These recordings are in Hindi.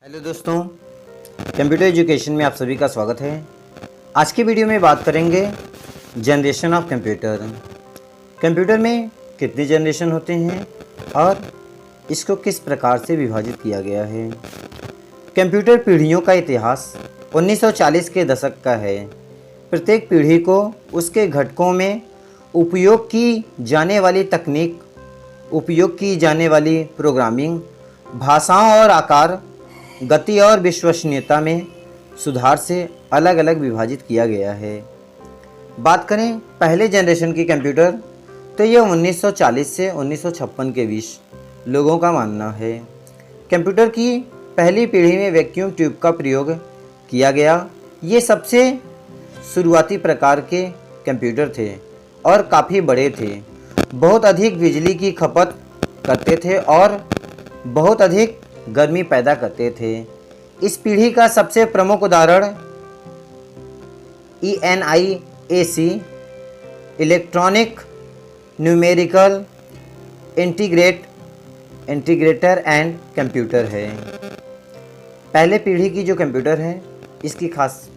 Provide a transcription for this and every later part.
हेलो दोस्तों, कंप्यूटर एजुकेशन में आप सभी का स्वागत है। आज की वीडियो में बात करेंगे जनरेशन ऑफ कंप्यूटर। कंप्यूटर में कितने जनरेशन होते हैं और इसको किस प्रकार से विभाजित किया गया है। कंप्यूटर पीढ़ियों का इतिहास 1940 के दशक का है। प्रत्येक पीढ़ी को उसके घटकों में उपयोग की जाने वाली तकनीक, उपयोग की जाने वाली प्रोग्रामिंग, भाषाओं और आकार, गति और विश्वसनीयता में सुधार से अलग अलग विभाजित किया गया है। बात करें पहले जनरेशन की कंप्यूटर तो यह 1940 से 1956 के बीच लोगों का मानना है। कंप्यूटर की पहली पीढ़ी में वैक्यूम ट्यूब का प्रयोग किया गया। ये सबसे शुरुआती प्रकार के कंप्यूटर थे और काफ़ी बड़े थे, बहुत अधिक बिजली की खपत करते थे और बहुत अधिक गर्मी पैदा करते थे। इस पीढ़ी का सबसे प्रमुख उदाहरण ENIAC electronic numerical integrator and computer है। पहले पीढ़ी की जो कंप्यूटर है इसकी खास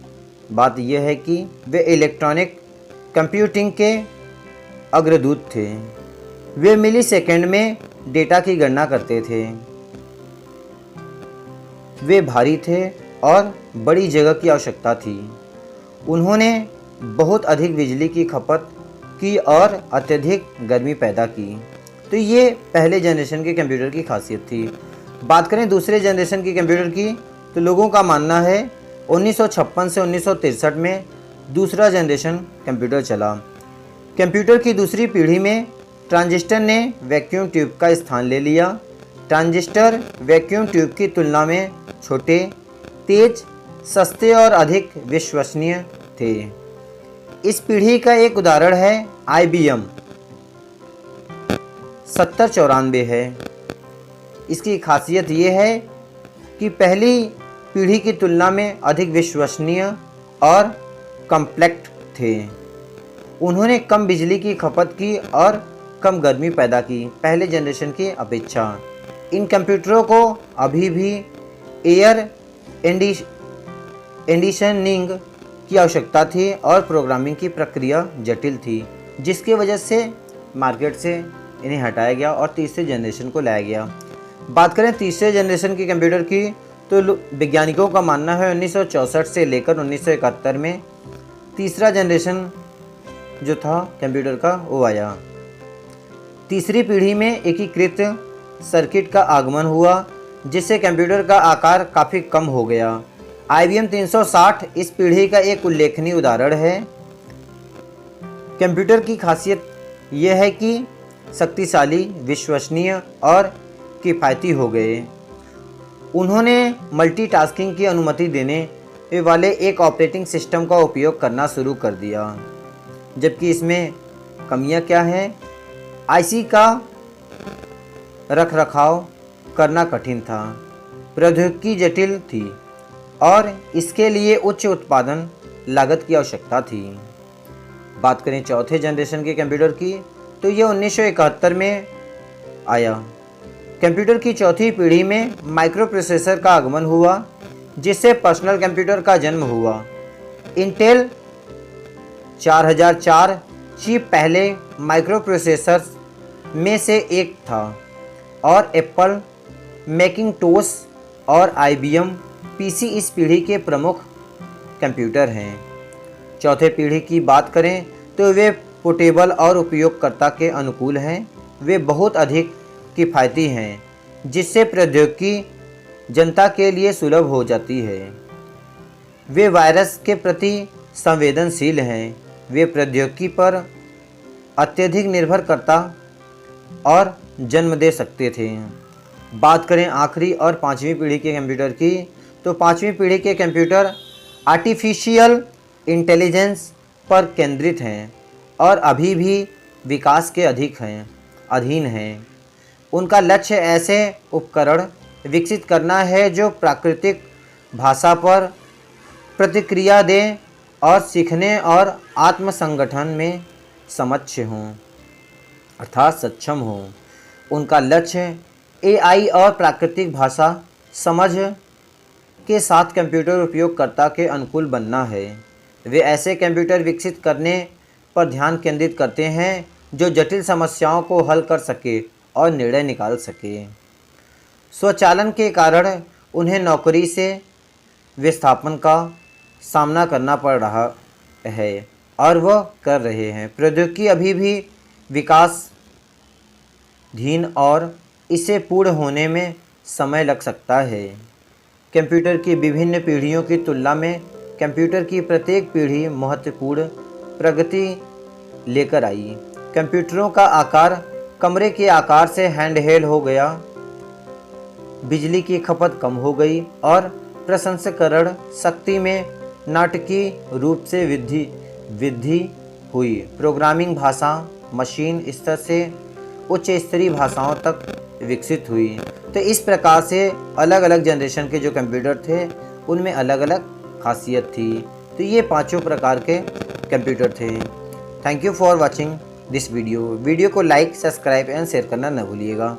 बात यह है कि वे इलेक्ट्रॉनिक कंप्यूटिंग के अग्रदूत थे। वे मिली सेकेंड में डेटा की गणना करते थे। वे भारी थे और बड़ी जगह की आवश्यकता थी। उन्होंने बहुत अधिक बिजली की खपत की और अत्यधिक गर्मी पैदा की। तो ये पहले जनरेशन के कंप्यूटर की खासियत थी। बात करें दूसरे जनरेशन की कंप्यूटर की तो लोगों का मानना है 1956 से 1963 में दूसरा जनरेशन कंप्यूटर चला। कंप्यूटर की दूसरी पीढ़ी में ट्रांजिस्टर ने वैक्यूम ट्यूब का स्थान ले लिया। ट्रांजिस्टर वैक्यूम ट्यूब की तुलना में छोटे, तेज, सस्ते और अधिक विश्वसनीय थे। इस पीढ़ी का एक उदाहरण है IBM 7094 है। इसकी खासियत ये है कि पहली पीढ़ी की तुलना में अधिक विश्वसनीय और कॉम्पैक्ट थे। उन्होंने कम बिजली की खपत की और कम गर्मी पैदा की पहले जनरेशन की अपेक्षा। इन कंप्यूटरों को अभी भी एयर कंडीशनिंग की आवश्यकता थी और प्रोग्रामिंग की प्रक्रिया जटिल थी, जिसकी वजह से मार्केट से इन्हें हटाया गया और तीसरे जनरेशन को लाया गया। बात करें तीसरे जनरेशन की कंप्यूटर की तो वैज्ञानिकों का मानना है 1964 से लेकर 1971 में तीसरा जनरेशन जो था कंप्यूटर का वो आया। तीसरी पीढ़ी में एकीकृत सर्किट का आगमन हुआ, जिससे कंप्यूटर का आकार काफ़ी कम हो गया। IBM 360 इस पीढ़ी का एक उल्लेखनीय उदाहरण है। कंप्यूटर की खासियत यह है कि शक्तिशाली, विश्वसनीय और किफ़ायती हो गए। उन्होंने मल्टीटास्किंग की अनुमति देने वाले एक ऑपरेटिंग सिस्टम का उपयोग करना शुरू कर दिया। जबकि इसमें कमियां क्या हैं? IC का रखरखाव करना कठिन था, प्रौद्योगिकी जटिल थी और इसके लिए उच्च उत्पादन लागत की आवश्यकता थी। बात करें चौथे जनरेशन के कंप्यूटर की तो यह 1971 में आया। कंप्यूटर की चौथी पीढ़ी में माइक्रो प्रोसेसर का आगमन हुआ, जिससे पर्सनल कंप्यूटर का जन्म हुआ। इंटेल 4004 चिप पहले माइक्रो प्रोसेसर में से एक था और एप्पल मैकिंटोश और IBM PC इस पीढ़ी के प्रमुख कंप्यूटर हैं। चौथे पीढ़ी की बात करें तो वे पोर्टेबल और उपयोगकर्ता के अनुकूल हैं। वे बहुत अधिक किफ़ायती हैं, जिससे प्रौद्योगिकी जनता के लिए सुलभ हो जाती है। वे वायरस के प्रति संवेदनशील हैं। वे प्रौद्योगिकी पर अत्यधिक निर्भर करता और जन्म दे सकते थे। बात करें आखिरी और पांचवी पीढ़ी के कंप्यूटर की तो पांचवी पीढ़ी के कंप्यूटर आर्टिफिशियल इंटेलिजेंस पर केंद्रित हैं और अभी भी विकास के अधीन हैं। उनका लक्ष्य ऐसे उपकरण विकसित करना है जो प्राकृतिक भाषा पर प्रतिक्रिया दें और सीखने और आत्मसंगठन में सक्षम हों। उनका लक्ष्य AI और प्राकृतिक भाषा समझ के साथ कंप्यूटर उपयोगकर्ता के अनुकूल बनना है। वे ऐसे कंप्यूटर विकसित करने पर ध्यान केंद्रित करते हैं जो जटिल समस्याओं को हल कर सके और निर्णय निकाल सके। स्वचालन के कारण उन्हें नौकरी से विस्थापन का सामना करना पड़ रहा है और वह कर रहे हैं। प्रौद्योगिकी अभी भी विकासधीन और इसे पूर्ण होने में समय लग सकता है। कंप्यूटर की विभिन्न पीढ़ियों की तुलना में कंप्यूटर की प्रत्येक पीढ़ी महत्वपूर्ण प्रगति लेकर आई। कंप्यूटरों का आकार कमरे के आकार से हैंडहेल्ड हो गया, बिजली की खपत कम हो गई और प्रसंस्करण शक्ति में नाटकीय रूप से वृद्धि हुई। प्रोग्रामिंग भाषा मशीन स्तर से उच्च स्तरीय भाषाओं तक विकसित हुई। तो इस प्रकार से अलग अलग जनरेशन के जो कंप्यूटर थे उनमें अलग अलग खासियत थी। तो ये पांचों प्रकार के कंप्यूटर थे। Thank you for watching this video को लाइक, सब्सक्राइब एंड शेयर करना न भूलिएगा।